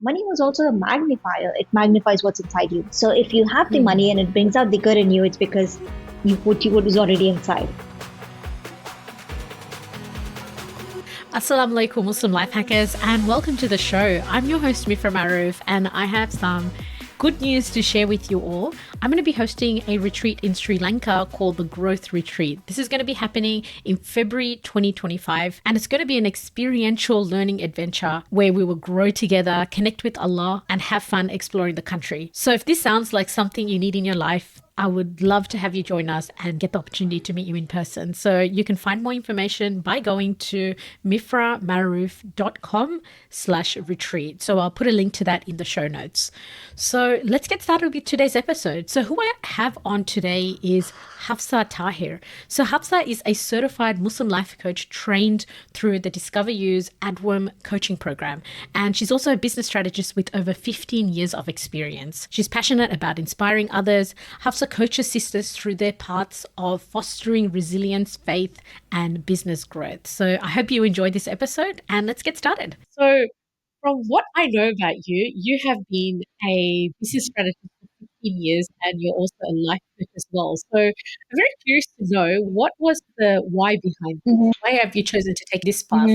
money was also a magnifier. It magnifies what's inside you. So if you have the money and it brings out the good in you, it's because you put what was already inside. Assalamu alaikum Muslim life hackers, and welcome to the show. I'm your host Mifra Maroof, and I have some good news to share with you all. I'm going to be hosting a retreat in Sri Lanka called the Growth Retreat. This is going to be happening in February 2025, and it's going to be an experiential learning adventure where we will grow together, connect with Allah, and have fun exploring the country. So if this sounds like something you need in your life, I would love to have you join us and get the opportunity to meet you in person. So you can find more information by going to miframaroof.com/retreat. So I'll put a link to that in the show notes. So let's get started with today's episode. So who I have on today is Hafsa Taher. So Hafsa is a certified Muslim life coach trained through the Discover Use AdWorm coaching program. And she's also a business strategist with over 15 years of experience. She's passionate about inspiring others. Hafsa coaches sisters through their paths of fostering resilience, faith, and business growth. So I hope you enjoyed this episode, and let's get started. So from what I know about you, you have been a business strategist for 15 years and you're also a life coach as well. So I'm very curious to know, what was the why behind this? Why have you chosen to take this path?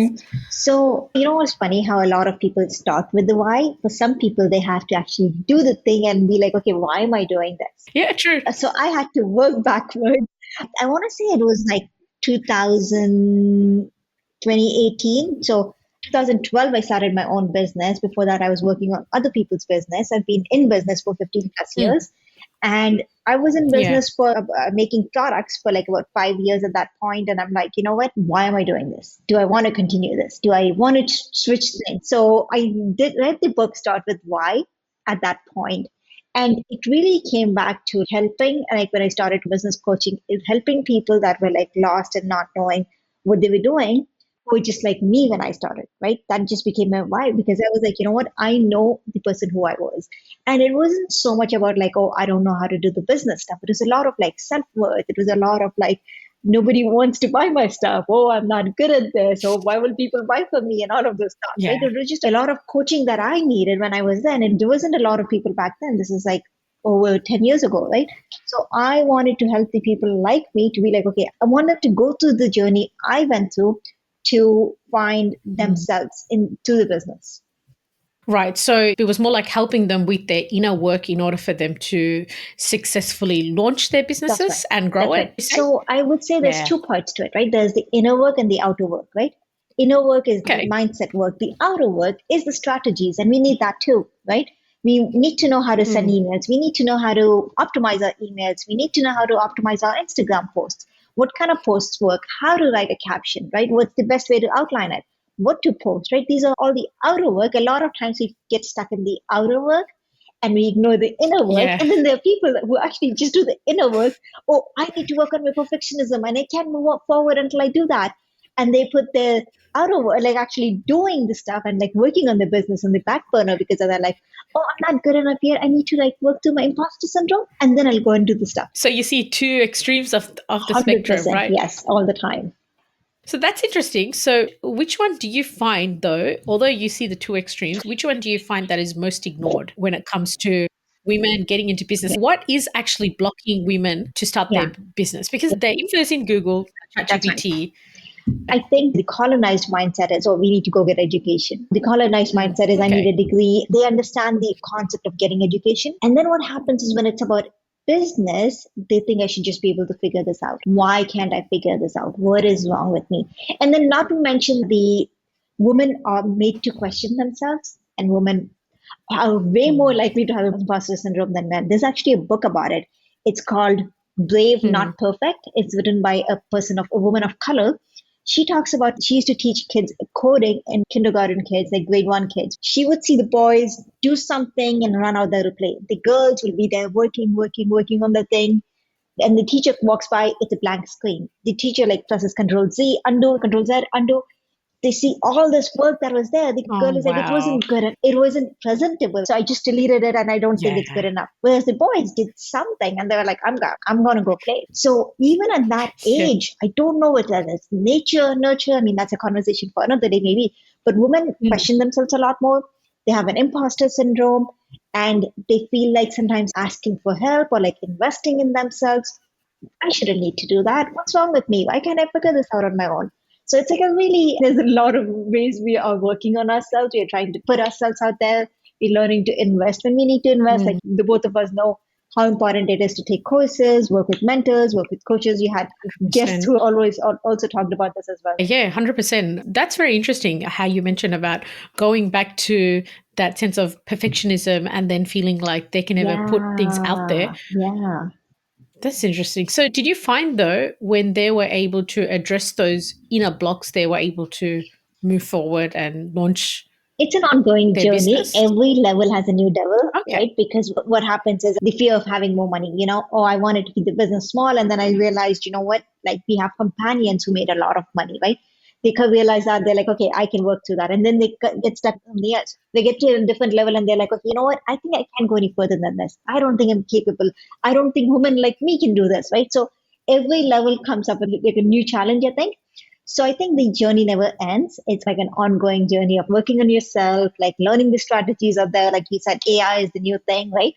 So, what's funny how a lot of people start with the why. For some people, they have to actually do the thing and be like, okay, why am I doing this? Yeah, true. So I had to work backward. I want to say it was like 2018. So 2012, I started my own business. Before that, I was working on other people's business. I've been in business for 15 plus years. And I was in business for making products for like about 5 years at that point. And I'm like, you know what? Why am I doing this? Do I want to continue this? Do I want to switch things? So I read the book Start With Why at that point. And it really came back to helping, like when I started business coaching, helping people that were like lost and not knowing what they were doing, who were just like me when I started, right? That just became my why, because I was like, you know what? I know the person who I was. And it wasn't so much about like, oh, I don't know how to do the business stuff. It was a lot of like self-worth. It was a lot of like, nobody wants to buy my stuff. Oh, I'm not good at this. Oh, why will people buy from me? And all of those stuff. Right? It was just a lot of coaching that I needed when I was then. And there wasn't a lot of people back then. This is like over 10 years ago, right? So I wanted to help the people like me to be like, okay, I want them to go through the journey I went through to find themselves into the business. Right. So it was more like helping them with their inner work in order for them to successfully launch their businesses and grow it. Right. So I would say there's two parts to it, right? There's the inner work and the outer work, right? Inner work is the mindset work. The outer work is the strategies, and we need that too, right? We need to know how to send emails. We need to know how to optimize our emails. We need to know how to optimize our Instagram posts. What kind of posts work? How to write a caption, right? What's the best way to outline it? What to post, right? These are all the outer work. A lot of times we get stuck in the outer work and we ignore the inner work. And then there are people who actually just do the inner work. Oh, I need to work on my perfectionism and I can't move forward until I do that. And they put their outer work, like actually doing the stuff and like working on the business on the back burner because they're like, oh, I'm not good enough here. I need to like work through my impostor syndrome and then I'll go and do the stuff. So you see two extremes of the spectrum, right? Yes, all the time. So that's interesting. So which one do you find though, although you see the two extremes, which one do you find that is most ignored when it comes to women getting into business? What is actually blocking women to start their business? Because they're influencing Google, ChatGPT. I think the colonized mindset is, oh, we need to go get education. The colonized mindset is, I need a degree. They understand the concept of getting education. And then what happens is when it's about business, they think I should just be able to figure this out. Why can't I figure this out? What is wrong with me? And then not to mention the women are made to question themselves, and women are way more likely to have imposter syndrome than men. There's actually a book about it. It's called Brave, Not Perfect. It's written by a woman of color. She talks about, she used to teach kids coding in kindergarten kids, like grade 1 kids. She would see the boys do something and run out there to play. The girls will be there working on the thing. And the teacher walks by, it's a blank screen. The teacher like presses Control Z, undo, Control Z, undo. They see all this work that was there. The girl is like, it wasn't good. It wasn't presentable. So I just deleted it and I don't think it's good enough. Whereas the boys did something and they were like, I'm going to go play. So even at that age, I don't know what that is. Nature, nurture. I mean, that's a conversation for another day maybe. But women question themselves a lot more. they have an imposter syndrome, and they feel like sometimes asking for help or like investing in themselves. I shouldn't need to do that. What's wrong with me? Why can't I figure this out on my own? So it's like a really, there's a lot of ways we are working on ourselves. We are trying to put ourselves out there. We're learning to invest when we need to invest. Like the both of us know how important it is to take courses, work with mentors, work with coaches. You had guests 100%. who always also talked about this as well. Yeah, 100%. That's very interesting how you mentioned about going back to that sense of perfectionism and then feeling like they can never put things out there. Yeah. That's interesting. So, did you find though, when they were able to address those inner blocks, they were able to move forward and launch It's an ongoing their journey. business? Every level has a new devil, Okay. right? Because what happens is the fear of having more money, oh, I wanted to keep the business small. And then I realized, you know what? Like we have companions who made a lot of money, right? They could realize that they're like, okay, I can work through that. And then they get stuck on the edge. They get to a different level and they're like, okay, you know what? I think I can't go any further than this. I don't think I'm capable. I don't think women like me can do this, right? So every level comes up with like a new challenge, I think. So I think the journey never ends. It's like an ongoing journey of working on yourself, like learning the strategies out there. Like you said, AI is the new thing, right?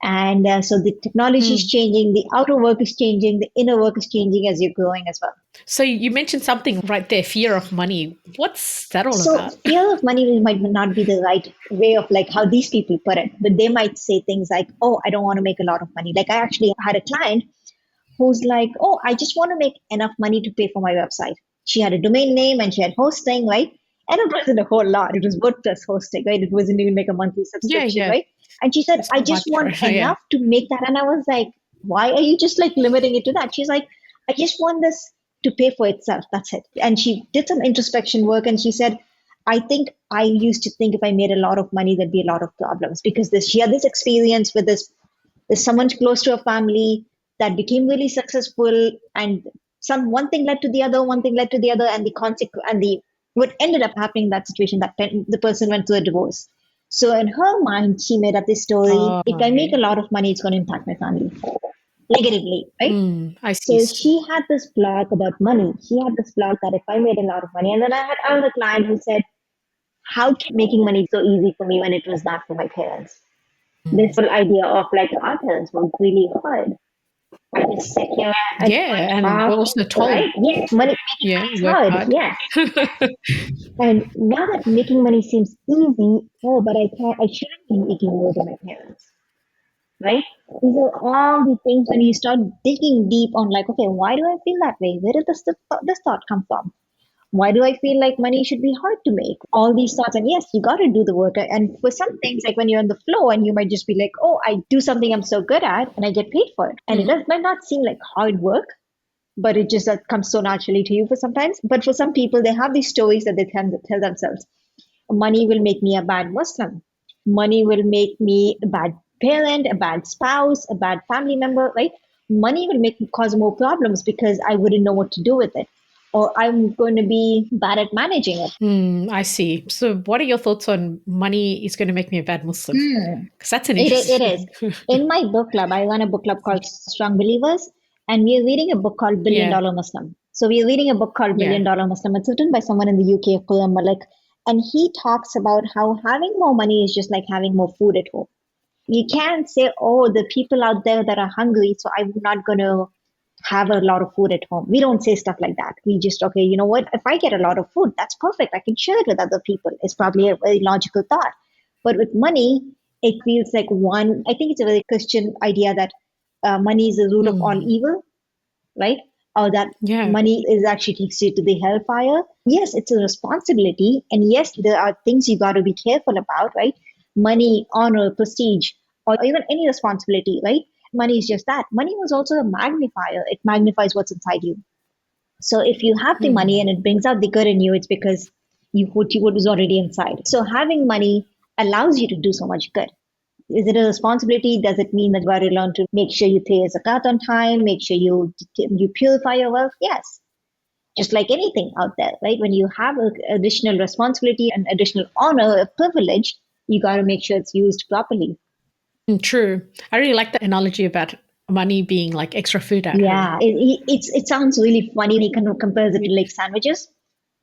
And so the technology is Mm. changing, the outer work is changing, the inner work is changing as you're growing as well. So, you mentioned something right there, fear of money. What's that all So about? fear of money might not be the right way of like how these people put it, but they might say things like, "Oh, I don't want to make a lot of money." Like I actually had a client who's like, "Oh, I just want to make enough money to pay for my website." She had a domain name and she had hosting, right? And it wasn't a whole lot. It was WordPress hosting, right? It wasn't even like a monthly Yeah, subscription, yeah. right? And she said, It's I not just much, want right? Yeah. enough to make that. And I was like, why are you just like limiting it to that? She's like, I just want this to pay for itself. That's it. And she did some introspection work and she said, I think I used to think if I made a lot of money, there'd be a lot of problems because she had this experience with this there's someone close to a family that became really successful, and one thing led to the other, one thing led to the other, and the consequence and the what ended up happening in that situation that the person went through a divorce. So in her mind, she made up this story: Oh, if I make a okay. lot of money, it's going to impact my family negatively, right? I see. So she had this block about money. She had this block that if I made a lot of money, and then I had another client who said, "How can making money so easy for me when it was not for my parents?" This whole idea of like our parents was really hard. I just sit here and Yeah, and we're talk, also told, right? Yes, making yeah, money is work hard. hard. Yes. And now that making money seems easy, oh, but I shouldn't be making more than my parents, right? These are all the things when you start digging deep on like, okay, why do I feel that way? Where did this thought come from? Why do I feel like money should be hard to make? All these thoughts. And yes, you got to do the work. And for some things, like when you're on the flow and you might just be like, oh, I do something I'm so good at and I get paid for it. And might not seem like hard work, but it just comes so naturally to you for sometimes. But for some people, they have these stories that they tell themselves. Money will make me a bad Muslim. Money will make me a bad parent, a bad spouse, a bad family member, right? Money will make me cause more problems because I wouldn't know what to do with it. Or I'm going to be bad at managing it. I see. So, what are your thoughts on money is going to make me a bad Muslim? Hmm. Because that's an It is. interesting. In my book club, I run a book club called Strong Believers, and we are reading a book called Billion Yeah, Dollar Muslim. So we are reading a book called yeah. Billion Dollar Muslim. It's written by someone in the UK, Quram Malik, and he talks about how having more money is just like having more food at home. You can't say, oh, the people out there that are hungry, so I'm not going to have a lot of food at home. We don't say stuff like that. We just, okay, you know what? If I get a lot of food, that's perfect. I can share it with other people. It's probably a very logical thought. But with money, it feels like I think it's a very Christian idea that money is the root of all Mm, evil, right? Or that yeah. money is actually takes you to the hellfire. Yes, it's a responsibility. And yes, there are things you got to be careful about, right? Money, honor, prestige, or even any responsibility, right? Money is just that. Money was also a magnifier. It magnifies what's inside you. So if you have the money and Mm. it brings out the good in you, it's because what was already inside. So having money allows you to do so much good. Is it a responsibility? Does it mean that you got to learn to make sure you pay a zakat on time, make sure you purify your wealth? Yes. Just like anything out there, right? When you have an additional responsibility and additional honor, a privilege, you got to make sure it's used properly. True. I really like the analogy about money being like extra food at home. Yeah, it sounds really funny when he kind of compares it to like sandwiches.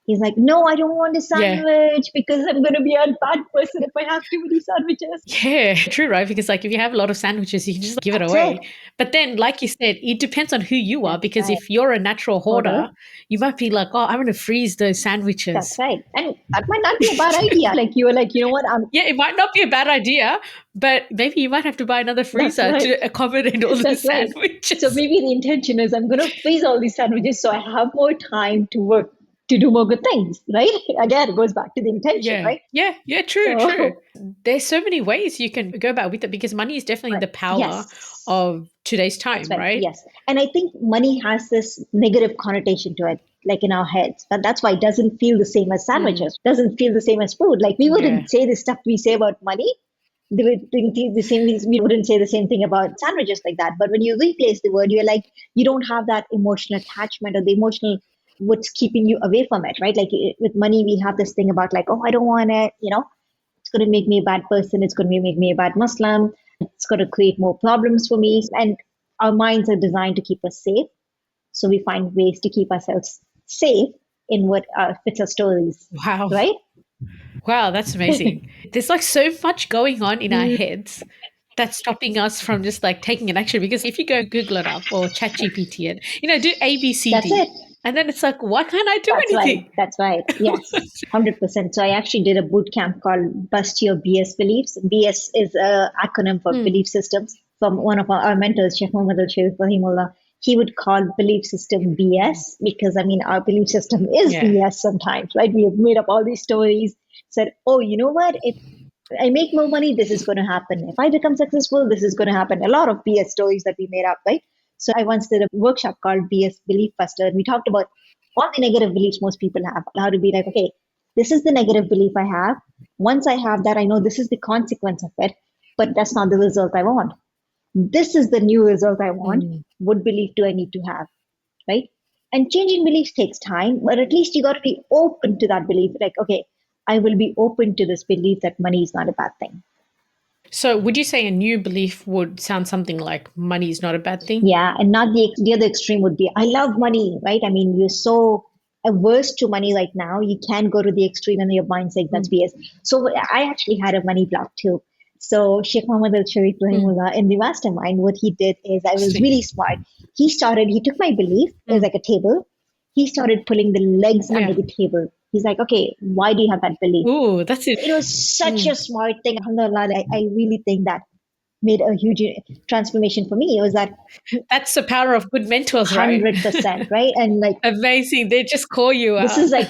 He's like, no, I don't want a Yeah. sandwich because I'm going to be a bad person if I have too many sandwiches. Yeah, true, right? Because like if you have a lot of sandwiches, you can just give it That's away. it. But then, like you said, it depends on who you are. That's Because right. if you're a natural Order. hoarder, you might be like, oh, I'm going to freeze those That's sandwiches. right. And that might not be a bad idea. Like you were like, you know what? Yeah, it might not be a bad idea, but maybe you might have to buy another That's freezer right. to accommodate all the That's right. So sandwiches. maybe the intention is I'm going to freeze all these sandwiches so I have more time to work, to do more good things, right? Again, it goes back to the intention, Yeah, right? yeah, yeah, true, true. So, There's so many ways you can go about with it because money is definitely right. the power Yes. of today's That's time, right. right? Yes. And I think money has this negative connotation to it, like in our heads. But that's why it doesn't feel the same as Mm, sandwiches, doesn't feel the same as food. Like we yeah. wouldn't say the stuff we say about money. They would think the same, we wouldn't say the same thing about sandwiches like that. But when you replace the word, you're like, you don't have that emotional attachment or the emotional what's keeping you away from it, right? Like with money, we have this thing about like, oh, I don't want it, it's going to make me a bad person. It's going to make me a bad Muslim. It's going to create more problems for me. And our minds are designed to keep us safe. So we find ways to keep ourselves safe in what fits our stories, Wow. right? Wow, that's amazing. There's like so much going on in our Mm, heads that's stopping us from just like taking an action. Because if you go Google it up or chat GPT it, do that's ABCD. it. And then it's like, why can't I do That's right. anything? That's right. Yes, 100%. So I actually did a boot camp called Bust Your BS Beliefs. BS is an acronym for Hmm. belief systems. From one of our mentors, Sheikh Muhammad al-Sharif Rahimullah, he would call belief system BS because, I mean, our belief system is Yeah. BS sometimes, right? We have made up all these stories, said, oh, you know what? If I make more money, this is going to happen. If I become successful, this is going to happen. A lot of BS stories that we made up, right? So I once did a workshop called BS Belief Buster, and we talked about all the negative beliefs most people have. How to be like, okay, this is the negative belief I have. Once I have that, I know this is the consequence of it, but that's not the result I want. This is the new result I want. Mm. What belief do I need to have? Right? And changing beliefs takes time, but at least you got to be open to that belief. Like, okay, I will be open to this belief that money is not a bad thing. So would you say a new belief would sound something like money is not a bad thing? Yeah, and not the other extreme would be I love money, right? I mean, you're so averse to money right now, you can go to the extreme and your mind saying that's Mm. BS. So I actually had a money block too. So Sheikh Muhammad al Sharif Mm. Rahimullah in the mastermind, what he did is I was Interesting. really smart. He took my belief, it was Mm. like a table. He started pulling the legs under Yeah. the table. He's like, okay, why do you have that belief? Ooh, that's it. It was such a Mm. smart thing. Alhamdulillah, I really think that made a huge transformation for me. It was that That's the power of good mentors, right? 100%, right? And like, Amazing. They just call you this out. is like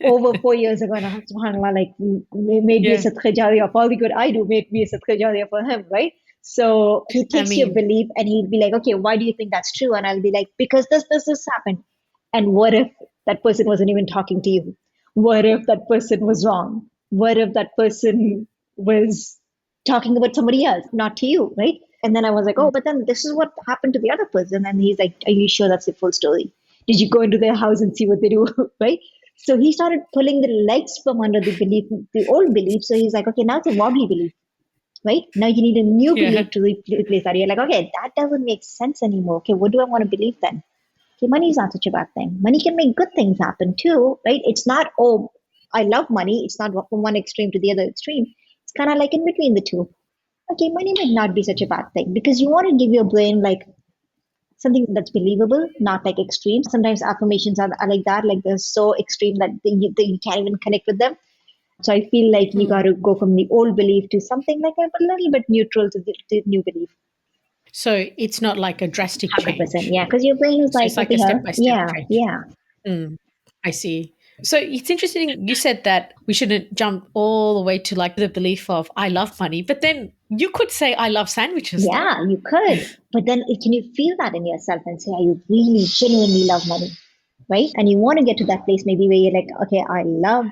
over 4 years ago, and subhanAllah, like, made me a Yeah. sadqa jariyah of all the good I do, made me a sadqa jariyah for him, right? So he I takes your mean, belief and he'd be like, okay, why do you think that's true? And I'll be like, because this happened. And what if that person wasn't even talking to you? What if that person was wrong? What if that person was talking about somebody else, not to you, right? And then I was like, oh, mm, but then this is what happened to the other person. And he's like, are you sure that's the full story? Did you go into their house and see what they do, right? So he started pulling the legs from under the belief, the old belief. So he's like, okay, now it's a wobbly belief, right? Now you need a new yeah. belief to replace that. You're like, okay, that doesn't make sense anymore. Okay, what do I want to believe then? Okay, money is not such a bad thing. Money can make good things happen too, right? It's not, oh, I love money. It's not from one extreme to the other extreme. It's kind of like in between the two. Okay, money might not be such a bad thing because you want to give your brain like something that's believable, not like extreme. Sometimes affirmations are like that, like they're so extreme that you can't even connect with them. So I feel like you got Mm. to go from the old belief to something like a little bit neutral to the new belief. So it's not like a drastic 100%. change. Yeah. Because your brain is So like, it's what like a the step hell? by step Yeah. change. Yeah. Mm, I see. So it's interesting. You said that we shouldn't jump all the way to like the belief of I love money, but then you could say I love sandwiches, though. Yeah, you could. But then can you feel that in yourself and say, I really genuinely love money? Right. And you want to get to that place maybe where you're like, okay, I love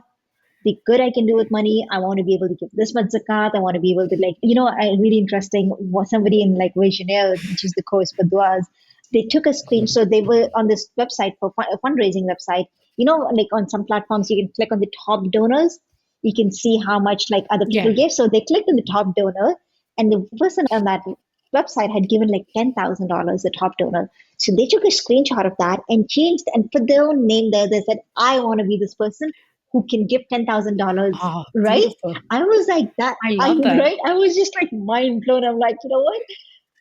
the good I can do with money. I want to be able to give this much zakat. I want to be able to like, really interesting was somebody in like Visionaire, which is the course for duas. They took a screen. So they were on this website for a fundraising website. Like on some platforms, you can click on the top donors. You can see how much like other people Yeah. gave. So they clicked on the top donor and the person on that website had given like $10,000, the top donor. So they took a screenshot of that and changed and put their own name there. They said, I want to be this person who can give $10,000, Oh, right? beautiful. I was like, that, I I, love that. right? I was just like mind blown. I'm like, you know what?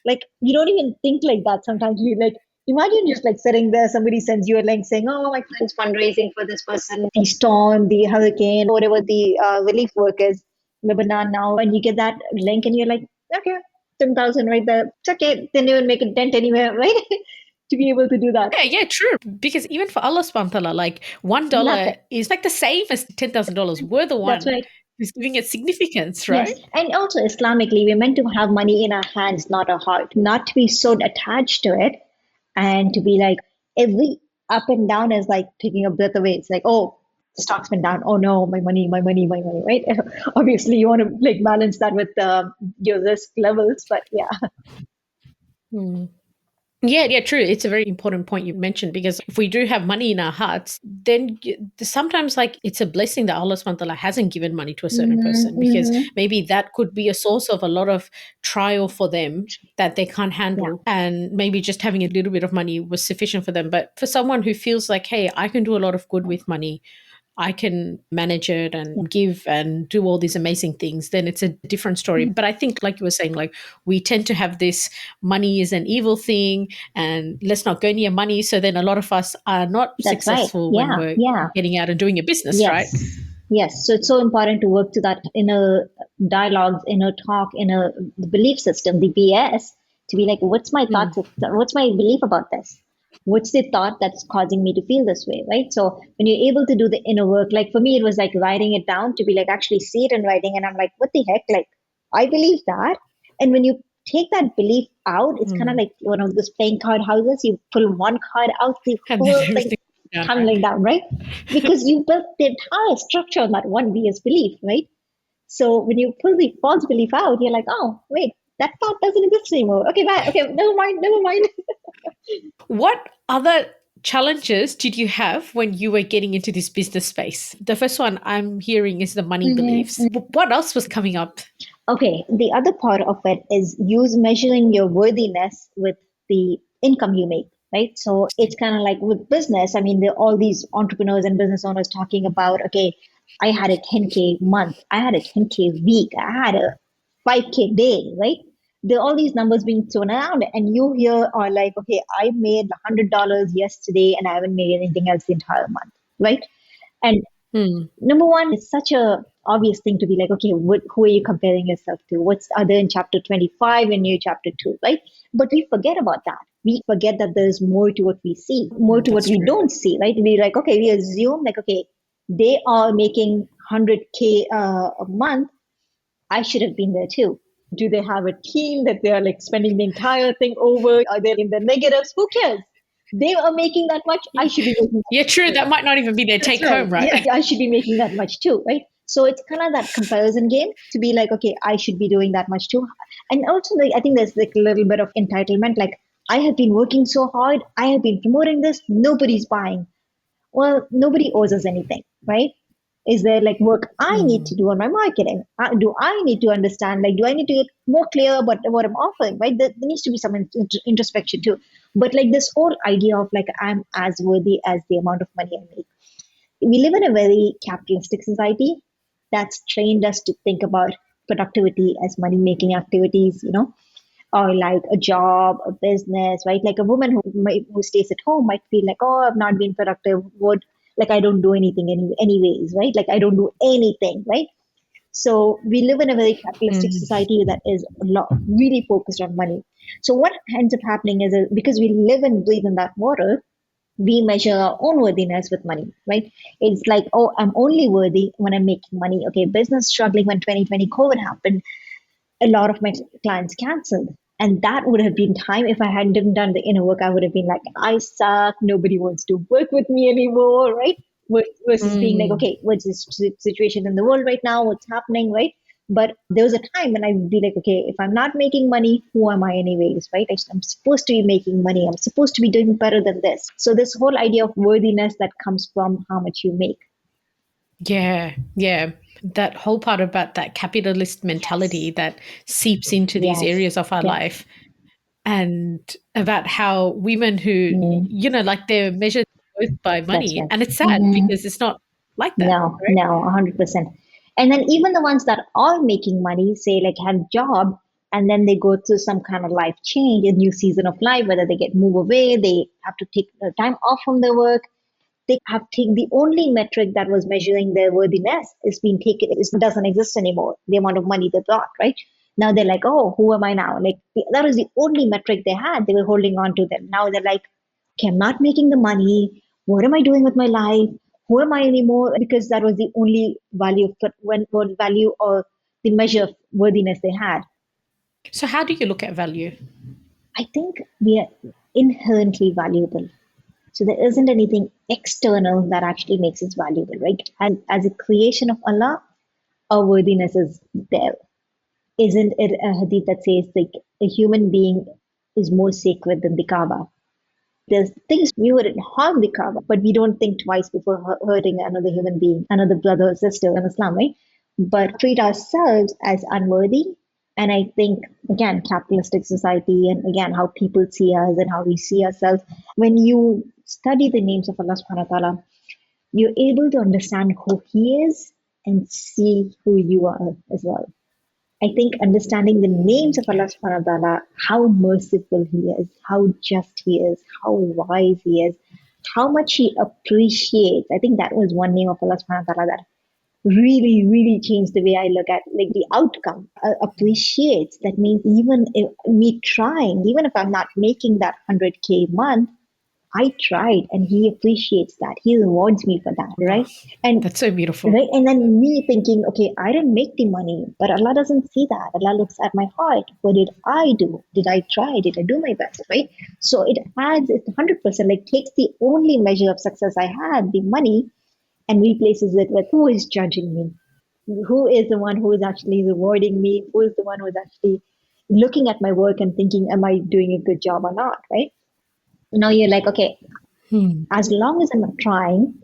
Like, you don't even think like that sometimes. You like, imagine just like sitting there, somebody sends you a link saying, oh, my friend's fundraising for this person, the storm, the hurricane, whatever the relief work is, Lebanon now. And you get that link and you're like, okay, 10,000 right there. It's okay. Didn't even make a dent anywhere, right? To be able to do that. Yeah, true. Because even for Allah subhanahu wa ta'ala, like $1 Nothing. is like the same as $10,000. We're the That's one right. who's giving it significance, Yes. right? And also, Islamically, we're meant to have money in our hands, not our heart, not to be so attached to it and to be like every up and down is like taking a breath away. It's like, oh, the stock's been down. Oh no, my money, my money, my money, right? Obviously, you want to like balance that with your risk levels, but yeah, Hmm. Yeah, true. It's a very important point you mentioned because if we do have money in our hearts, then sometimes like it's a blessing that Allah subhanahu wa ta'ala hasn't given money to a certain person because mm-hmm. maybe that could be a source of a lot of trial for them that they can't Yeah, handle. And maybe just having a little bit of money was sufficient for them. But for someone who feels like, hey, I can do a lot of good with money, I can manage it yeah, and give and do all these amazing things, then it's a different story. But I think, like you were saying, like we tend to have this money is an evil thing and let's not go near money. So then a lot of us are not that's right. successful when Yeah, we're yeah. getting out and doing a business, right? Yes, yes. So it's so important to work to that inner dialogues, inner talk, inner belief system, the BS, to be like, what's my Mm, thoughts? What's my belief about this? What's the thought that's causing me to feel this way, right? So when you're able to do the inner work, like for me, it was like writing it down to be like actually see it in writing, and I'm like, what the heck? Like, I believe that, and when you take that belief out, it's kind of mm. like one of those playing card houses. You pull one card out, the And then whole thing everything down, right? tumbling down, right? Because you built the entire structure on that one BS belief, right? So when you pull the false belief out, you're like, oh, wait, that thought doesn't exist anymore. Okay, bye. Okay, never mind, never mind. What other challenges did you have when you were getting into this business space? The first one I'm hearing is the money beliefs. Mm-hmm. What else was coming up? Okay, the other part of it is use measuring your worthiness with the income you make, right? So it's kind of like with business. I mean, there are all these entrepreneurs and business owners talking about, okay, I had a 10K month, I had a 10K week, I had a 5K day, right? There are all these numbers being thrown around, and you here are like, okay, I made $100 yesterday and I haven't made anything else the entire month, right? And Hmm. number one, it's such a obvious thing to be like, okay, who are you comparing yourself to? What's other in chapter 25 and new chapter 2, right? But we forget about that. We forget that there's more to what we see, more to what That's we true. don't see, right? We like, okay, we assume like, okay, they are making 100K a month. I should have been there too. Do they have a team that they are like spending the entire thing over? Are they in the negatives? Who cares? They are making that much. I should be making that Yeah, much true. too. That might not even be their That's take right. home, right? Yeah, I should be making that much too, right? So it's kind of that comparison game to be like, okay, I should be doing that much too. And also, like, I think there's like a little bit of entitlement. Like, I have been working so hard. I have been promoting this. Nobody's buying. Well, nobody owes us anything, right? Is there like work I need Hmm. to do on my marketing? Do I need to understand? Like, do I need to get more clear about what I'm offering? Right? There needs to be some introspection too. But like this whole idea of like I'm as worthy as the amount of money I make. We live in a very capitalistic society that's trained us to think about productivity as money making activities, or like a job, a business, right? Like a woman who stays at home might feel like, oh, I've not been productive. What, like I don't do anything anyways, right? Like I don't do anything, right? So we live in a very capitalistic Hmm. society that is a lot really focused on money. So what ends up happening is because we live and breathe in that water, we measure our own worthiness with money, right? It's like, oh, I'm only worthy when I'm making money. Okay, business struggling when 2020 COVID happened, a lot of my clients canceled. And that would have been time if I hadn't done the inner work. I would have been like, I suck. Nobody wants to work with me anymore, right? Versus being like, Hmm. okay, what's this situation in the world right now? What's happening, right? But there was a time when I would be like, okay, if I'm not making money, who am I anyways, right? I'm supposed to be making money. I'm supposed to be doing better than this. So this whole idea of worthiness that comes from how much you make. Yeah. That whole part about that capitalist Yes. mentality that seeps into these Yes. areas of our Yes. life. and about how women who, like they're measured both by That's money. right. And it's sad because it's not like that, No, right? no, 100%. And then even the ones that are making money, say like have a job, and then they go through some kind of life change, a new season of life, whether they get moved away, they have to take time off from their work. They have taken the only metric that was measuring their worthiness is being taken, it doesn't exist anymore. The amount of money they brought, right? Now they're like, oh, who am I now? Like that was the only metric they had. They were holding on to them. Now they're like, okay, I'm not making the money. What am I doing with my life? Who am I anymore? Because that was the only value of what value or the measure of worthiness they had. So how do you look at value? I think we are inherently valuable. So there isn't anything external that actually makes us valuable, right? And as a creation of Allah, our worthiness is there. Isn't it a hadith that says like a human being is more sacred than the Kaaba? There's things we wouldn't harm the Kaaba, but we don't think twice before hurting another human being, another brother or sister in Islam, right? But treat ourselves as unworthy. And I think, again, capitalistic society and again, how people see us and how we see ourselves. When you study the names of Allah subhanahu wa ta'ala, you're able to understand who He is and see who you are as well. I think understanding the names of Allah subhanahu wa ta'ala, how merciful He is, how just He is, how wise He is, how much He appreciates. I think that was one name of Allah subhanahu wa ta'ala that really, really changed the way I look at like the outcome. Appreciates. That means even if me trying, even if I'm not making that 100K month, I tried and He appreciates that. He rewards me for that, Oh, right? And that's so beautiful. right, and then me thinking, okay, I didn't make the money, but Allah doesn't see that. Allah looks at my heart. What did I do? Did I try? Did I do my best? Right? So it adds, it's 100%, like takes the only measure of success I had, the money, and replaces it with who is judging me? Who is the one who is actually rewarding me? Who is the one who is actually looking at my work and thinking, am I doing a good job or not? Right? Now you're like, okay, as long as I'm trying,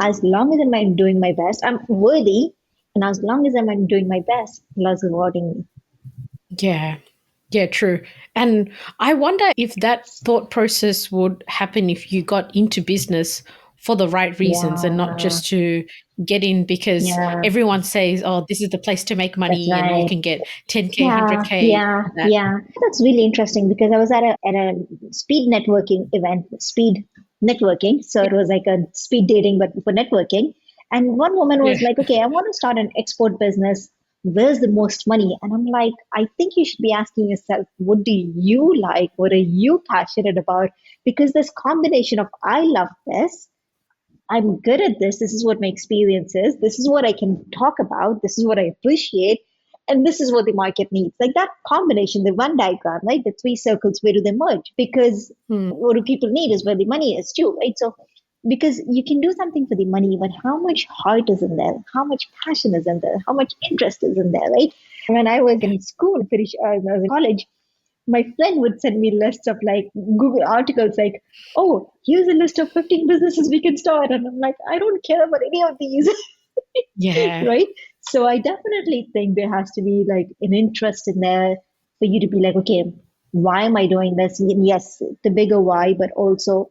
as long as I'm doing my best, I'm worthy. And as long as I'm doing my best, Allah's rewarding me. Yeah. Yeah, true. And I wonder if that thought process would happen if you got into business for the right reasons and not Yeah, just to get in because yeah, everyone says, oh, this is the place to make that's money and you right. can get 10K, Yeah, 100K, yeah, that. yeah. That's really interesting because I was at a speed networking event, speed networking. So it was like a speed dating, but for networking. And one woman Yeah. was like, okay, I want to start an export business. Where's the most money? And I'm like, I think you should be asking yourself, what do you like? What are you passionate about? Because this combination of I love this, I'm good at this. This is what my experience is. This is what I can talk about. This is what I appreciate. And this is what the market needs. Like that combination, the Venn diagram, right? The three circles, where do they merge? Because what do people need is where the money is too, right? So, because you can do something for the money, but how much heart is in there? How much passion is in there? How much interest is in there, right? When I was in school, when I was in college, my friend would send me lists of like Google articles like, oh, here's a list of 15 businesses we can start. And I'm like, I don't care about any of these. Yeah. Right? So I definitely think there has to be like an interest in there for you to be like, okay, why am I doing this? Yes, the bigger why, but also,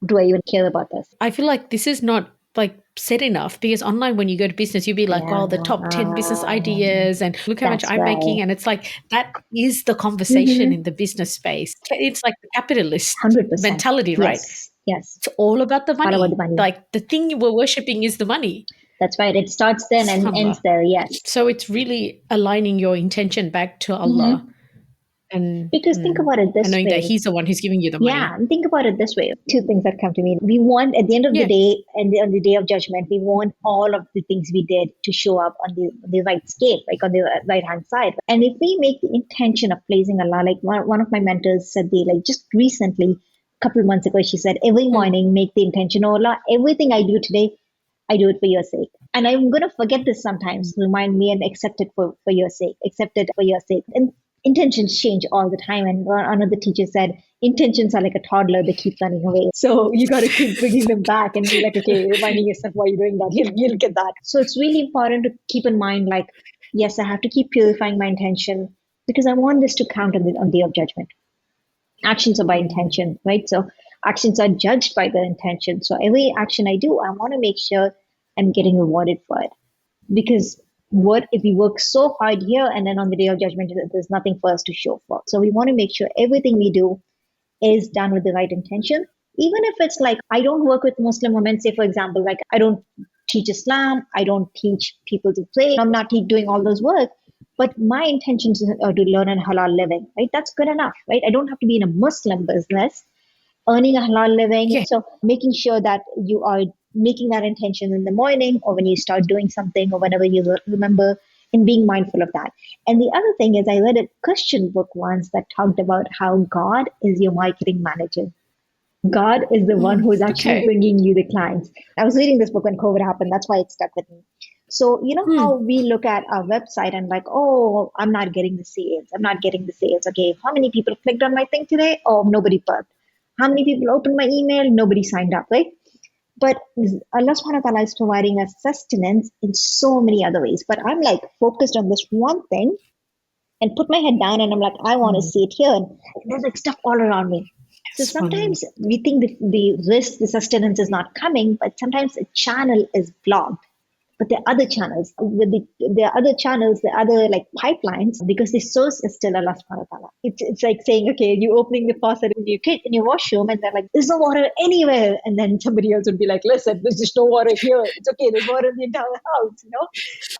do I even care about this? I feel like this is not like said enough because online when you go to business you'll be like, Yeah, oh, the top 10 business ideas and look how much that's I'm right. making, and it's like that is the conversation in Mm-hmm. the business space. It's like the capitalist 100%. mentality, right? Yes, yes. It's all about the All about the money. money. Like the thing you were worshipping is the money. That's right. It starts then and ends Subhanallah. there. Yes. So it's really aligning your intention back to Allah Mm-hmm. and Because think about it and this knowing that way. He's the one who's giving you the Yeah, money. and think about it this way. Two things that come to me. We want, at the end of the Yeah. day, and on the day of judgment, we want all of the things we did to show up on the right scale, like on the right hand side. And if we make the intention of pleasing Allah, like one of my mentors said, they like just recently, a couple of months ago, she said, every morning make the intention, oh Allah, everything I do today, I do it for your sake. And I'm going to forget this sometimes. Remind me and accept it for your sake. Accept it for your sake. And intentions change all the time. And one of the teachers said, intentions are like a toddler, they keep running away. So you got to keep bringing them back and be like, okay, reminding yourself why you're doing that. You'll get that. So it's really important to keep in mind, like, yes, I have to keep purifying my intention because I want this to count on the day of judgment. Actions are by intention, right? So actions are judged by the intention. So every action I do, I want to make sure I'm getting rewarded for it. Because what if we work so hard here and then on the day of judgment, there's nothing for us to show for? So we want to make sure everything we do is done with the right intention. Even if it's like, I don't work with Muslim women, say, for example, like I don't teach Islam, I don't teach people to pray, I'm not doing all those work, but my intentions are to learn a halal living, right? That's good enough, right? I don't have to be in a Muslim business earning a halal living. Yeah. So making sure that you are making that intention in the morning or when you start doing something or whenever you remember, and being mindful of that. And the other thing is, I read a Christian book once that talked about how God is your marketing manager. God is the one who's actually Okay. bringing you the clients. I was reading this book when COVID happened. That's why it stuck with me. So, you know how we look at our website and like, oh, I'm not getting the sales. I'm not getting the sales. Okay, how many people clicked on my thing today? Oh, nobody put. How many people opened my email? Nobody signed up, right? But Allah subhanahu wa ta'ala is providing us sustenance in so many other ways. But I'm like focused on this one thing and put my head down and I'm like, I want to see it here. And there's like stuff all around me. So It's funny. sometimes we think the risk, the sustenance is not coming, but sometimes a channel is blocked. But there are other channels, there are other channels, there are other like pipelines, because the source is still Allah subhanahu wa ta'ala. It's like saying, okay, you opening the faucet in your washroom and they're like, there's no water anywhere. And then somebody else would be like, listen, there's just no water here. It's okay, there's water in the entire house, you know?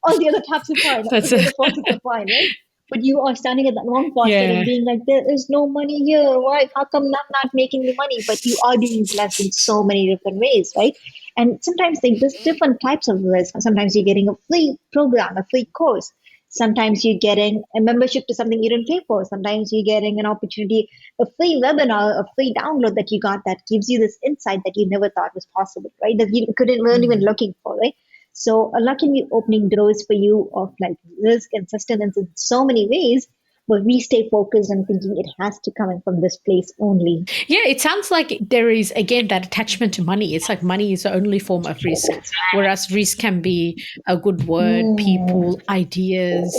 All the other taps are fine, all That's the other faucets are fine, right? But you are standing at that wrong faucet and yeah. being like, there is no money here. Why? How come I'm not making the money? But you are being blessed in so many different ways, right? And sometimes there's different types of risk. Sometimes you're getting a free program, a free course. Sometimes you're getting a membership to something you didn't pay for. Sometimes you're getting an opportunity, a free webinar, a free download that you got that gives you this insight that you never thought was possible, right? That you weren't even looking for, right? So Allah can be opening doors for you of like risk and sustenance in so many ways, but we stay focused and thinking it has to come in from this place only. Yeah, it sounds like there is, again, that attachment to money. It's like money is the only form of risk, whereas risk can be a good word, people, ideas,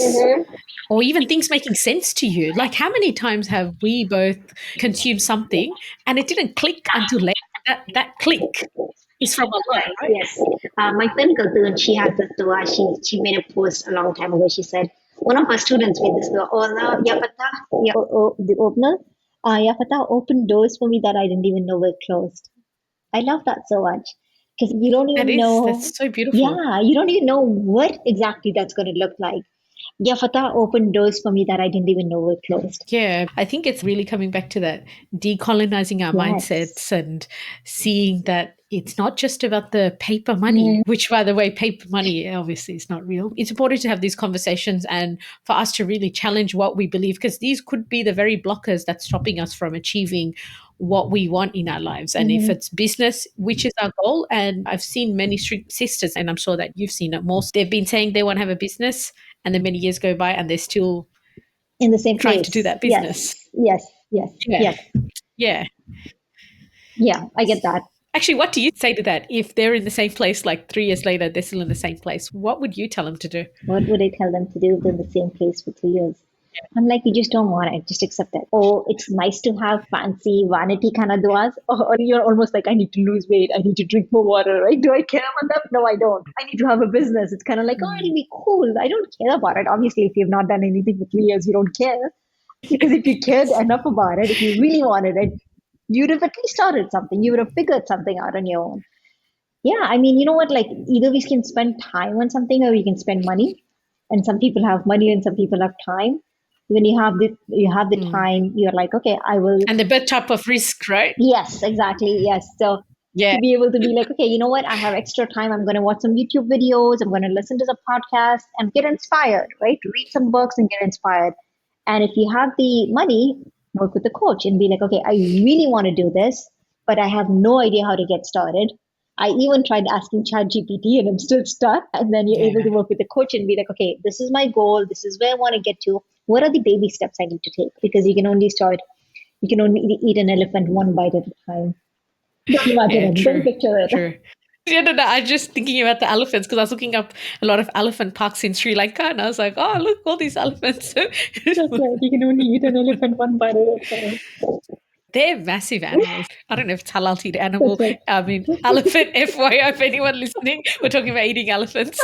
or even things making sense to you. Like, how many times have we both consumed something and it didn't click until later? That click is from Allah, right? Yes. My friend Kaltun, she has this dua. She made a post a long time ago. She said, one of her students made this dua. Oh, no, Ya Fatah, the opener. Ya Fatah opened doors for me that I didn't even know were closed. I love that so much because you don't even know. That's so beautiful. Yeah, you don't even know what exactly that's going to look like. Ya Fatah opened doors for me that I didn't even know were closed. Yeah, I think it's really coming back to that decolonizing our Yes. mindsets and seeing that it's not just about the paper money, which, by the way, paper money obviously is not real. It's important to have these conversations and for us to really challenge what we believe, because these could be the very blockers that's stopping us from achieving what we want in our lives. And if it's business, which is our goal, and I've seen many sisters, and I'm sure that you've seen it more, they've been saying they want to have a business, and then many years go by and they're still In the same trying to do place. that business. Yes. Yes. Yes. Yeah. Yes. Yeah. Yeah. I get that. Actually, what do you say to that? If they're in the same place, like 3 years later, they're still in the same place, what would you tell them to do? What would I tell them to do if they're in the same place for 3 years? I'm like, you just don't want it. Just accept it. Oh, it's nice to have fancy vanity kind of duas. Or you're almost like, I need to lose weight. I need to drink more water, right? Do I care about that? No, I don't. I need to have a business. It's kind of like, oh, it'll be cool. I don't care about it. Obviously, if you've not done anything for 3 years, you don't care. Because if you cared enough about it, if you really wanted it, you'd have at least started something. You would have figured something out on your own. Yeah, I mean, you know what? Like either we can spend time on something or we can spend money. And some people have money and some people have time. When you have the time, you're like, okay, I will. And the bit type of risk, right? Yes, exactly. Yes. So Yeah. to be able to be like, okay, you know what? I have extra time. I'm going to watch some YouTube videos. I'm going to listen to the podcast and get inspired, right? Read some books and get inspired. And if you have the money, work with the coach and be like, okay, I really want to do this, but I have no idea how to get started. I even tried asking ChatGPT and I'm still stuck. And then you're Yeah. able to work with the coach and be like, okay, this is my goal. This is where I want to get to. What are the baby steps I need to take? Because you can only eat an elephant one bite at a time. Don't imagine Yeah, it. Don't true. picture it. True. Yeah, no, I'm just thinking about the elephants because I was looking up a lot of elephant parks in Sri Lanka and I was like, oh, look, all these elephants. That's right. You can only eat an elephant one bite at a time. They're massive animals. I don't know if it's halal to eat animal. That's right. I mean, elephant, FYI, if anyone listening, we're talking about eating elephants.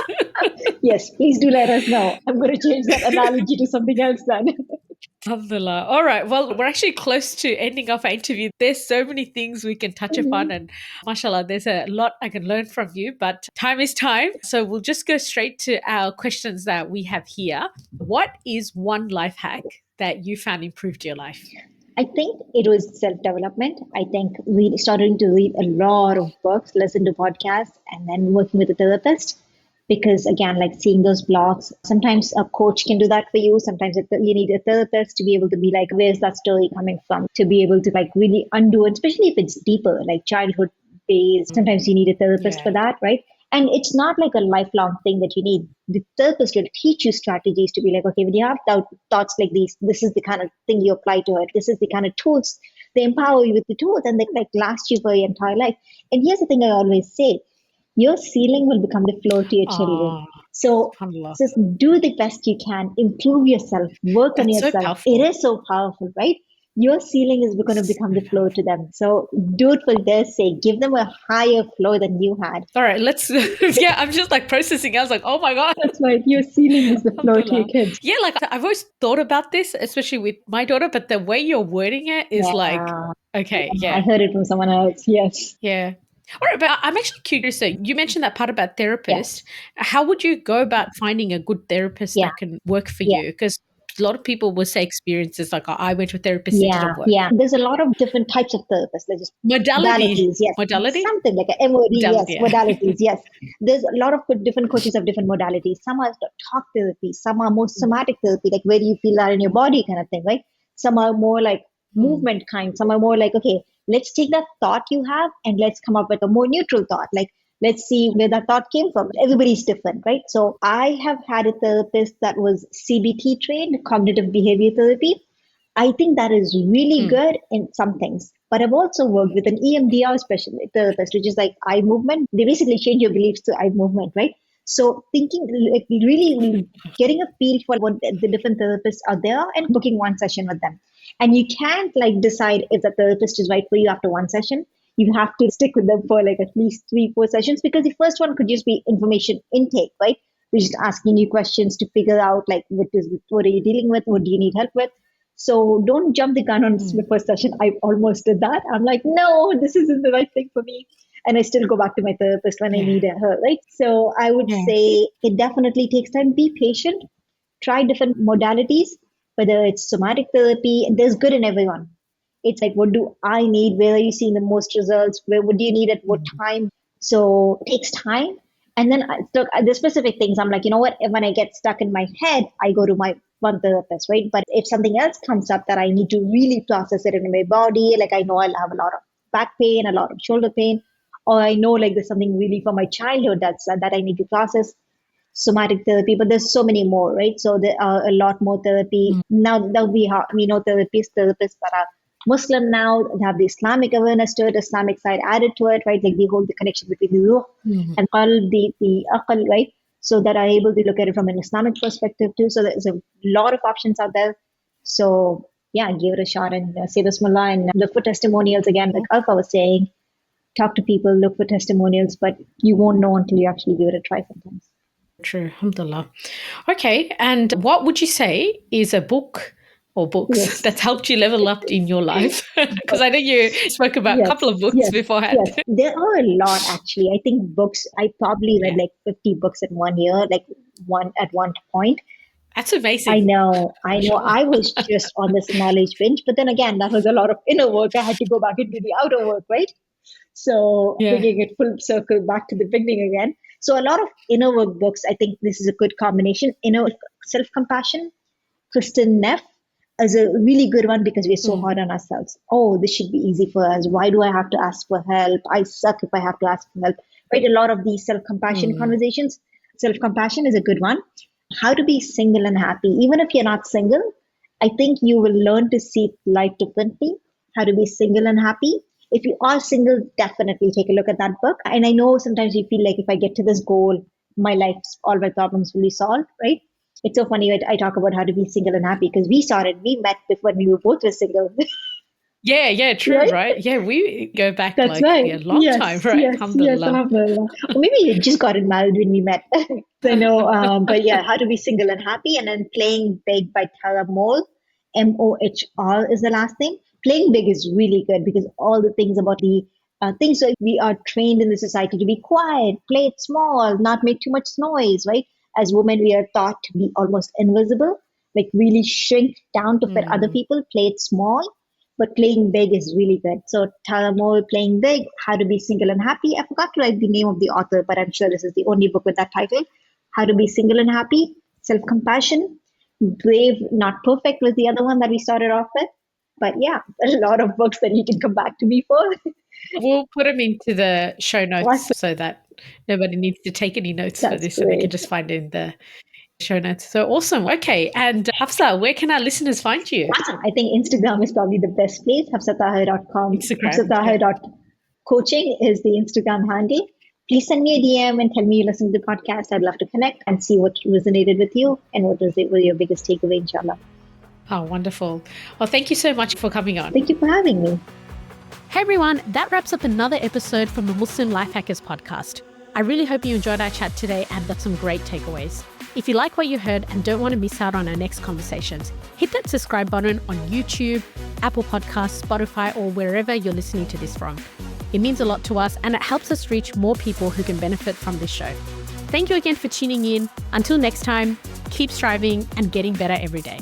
Yes, please do let us know. I'm going to change that analogy to something else then. Alhamdulillah. All right. Well, we're actually close to ending off our interview. There's so many things we can touch upon, and mashallah, there's a lot I can learn from you, but time is time. So we'll just go straight to our questions that we have here. What is one life hack that you found improved your life? I think it was self-development. I think starting to read a lot of books, listen to podcasts, and then working with a therapist. Because again, like seeing those blogs, sometimes a coach can do that for you. Sometimes you need a therapist to be able to be like, where's that story coming from? To be able to like really undo it, especially if it's deeper, like childhood based. Sometimes you need a therapist for that, right? And it's not like a lifelong thing that you need. The therapist will teach you strategies to be like, okay, when you have thoughts like these, this is the kind of thing you apply to it. This is the kind of tools. They empower you with the tools and they like last you for your entire life. And here's the thing I always say, your ceiling will become the floor to your children. So just do the best you can, improve yourself, work on yourself. It is so powerful, right? Your ceiling is going to become the floor to them. So do it for their sake. Give them a higher floor than you had. All right, let's, yeah, I'm just like processing. I was like, oh my God. That's right. Your ceiling is the floor to your kids. Yeah, like I've always thought about this, especially with my daughter, but the way you're wording it is like, okay, yeah. I heard it from someone else. Yes. Yeah. All right, but I'm actually curious. So you mentioned that part about therapists. How would you go about finding a good therapist that can work for you? Because a lot of people will say experiences like, oh, I went to a therapist, it didn't work. Yeah, there's a lot of different types of therapists. Like just modalities, yes. Modality? Something like a MOD, yes. Modalities, yes. There's a lot of different coaches of different modalities. Some are talk therapy, some are more somatic therapy, like where do you feel that in your body kind of thing, right? Some are more like movement kind. Some are more like, okay, let's take that thought you have and let's come up with a more neutral thought. Like, let's see where that thought came from. Everybody's different, right? So I have had a therapist that was CBT trained, cognitive behavior therapy. I think that is really good in some things. But I've also worked with an EMDR specialist therapist, which is like eye movement. They basically change your beliefs to eye movement, right? So thinking, like really getting a feel for what the different therapists are there and booking one session with them. And you can't like decide if the therapist is right for you after one session. You have to stick with them for like at least 3-4 sessions, because the first one could just be information intake, right? They're just asking you questions to figure out like what are you dealing with? What do you need help with? So don't jump the gun on the first session. I almost did that. I'm like, no, this isn't the right thing for me. And I still go back to my therapist when I need her, right? So I would say it definitely takes time. Be patient. Try different modalities, whether it's somatic therapy. There's good in everyone. It's like, what do I need? Where are you seeing the most results? What do you need at what time? So it takes time. And then the specific things, I'm like, you know what? When I get stuck in my head, I go to my one therapist, right? But if something else comes up that I need to really process it in my body, like I know I'll have a lot of back pain, a lot of shoulder pain, or I know like there's something really from my childhood that I need to process, somatic therapy, but there's so many more, right? So there are a lot more therapy. Now that we know therapists that are Muslim now, they have the Islamic awareness to it, Islamic side added to it, right? Like they hold the connection between the ruh and qalb, the aql, right? So that are able to look at it from an Islamic perspective too. So there's a lot of options out there. So yeah, give it a shot and say Bismillah and look for testimonials again. Like Alpha was saying, talk to people, look for testimonials, but you won't know until you actually give it a try sometimes. True, alhamdulillah. Okay, and what would you say is a book or books that's helped you level up in your life? Because I know you spoke about a couple of books beforehand. Yes. There are a lot actually. I think books, I probably read like 50 books in 1 year, like one at one point. That's amazing. I know. I was just on this knowledge binge, but then again, that was a lot of inner work. I had to go back into the outer work, right? So bringing it full circle back to the beginning again. So a lot of inner work books, I think this is a good combination. Inner self-compassion, Kristen Neff is a really good one because we're so hard on ourselves. Oh, this should be easy for us. Why do I have to ask for help? I suck if I have to ask for help. Right? A lot of these self-compassion conversations. Self-compassion is a good one. How to be single and happy. Even if you're not single, I think you will learn to see life differently. How to be single and happy. If you are single, definitely take a look at that book. And I know sometimes you feel like if I get to this goal, all my problems will be solved, right? It's so funny. I talk about how to be single and happy because we met before we were both single. Yeah, true, right? right? Yeah, we go back That's like right. a long time, Yes, right? yes, yes. Alhamdulillah. Alhamdulillah. Or maybe you just got married when we met. So no, but yeah, how to be single and happy, and then playing big by Tara Mohl, Mohr is the last thing. Playing big is really good because all the things about the things that we are trained in the society to be quiet, play it small, not make too much noise, right? As women, we are taught to be almost invisible, like really shrink down to fit other Mm, people, play it small, but playing big is really good. So Tara Mohl, Playing Big, How to Be Single and Happy. I forgot to write the name of the author, but I'm sure this is the only book with that title. How to Be Single and Happy, Self-Compassion. Brave, Not Perfect was the other one that we started off with. But yeah, a lot of books that you can come back to me for. we'll put them into the show notes Awesome. so that nobody needs to take any notes for That's this, so they can great. just find it in the show notes. So awesome. Okay. And Hafsa, where can our listeners find you? Awesome. I think Instagram is probably the best place. Hafsataher.com. Instagram. Yeah. Hafsataher.coaching is the Instagram handle. Please send me a DM and tell me you listen to the podcast. I'd love to connect and see what resonated with you and what was your biggest takeaway, inshallah. Oh, wonderful. Well, thank you so much for coming on. Thank you for having me. Hey everyone, that wraps up another episode from the Muslim Life Hackers podcast. I really hope you enjoyed our chat today and got some great takeaways. If you like what you heard and don't want to miss out on our next conversations, hit that subscribe button on YouTube, Apple Podcasts, Spotify, or wherever you're listening to this from. It means a lot to us and it helps us reach more people who can benefit from this show. Thank you again for tuning in. Until next time, keep striving and getting better every day.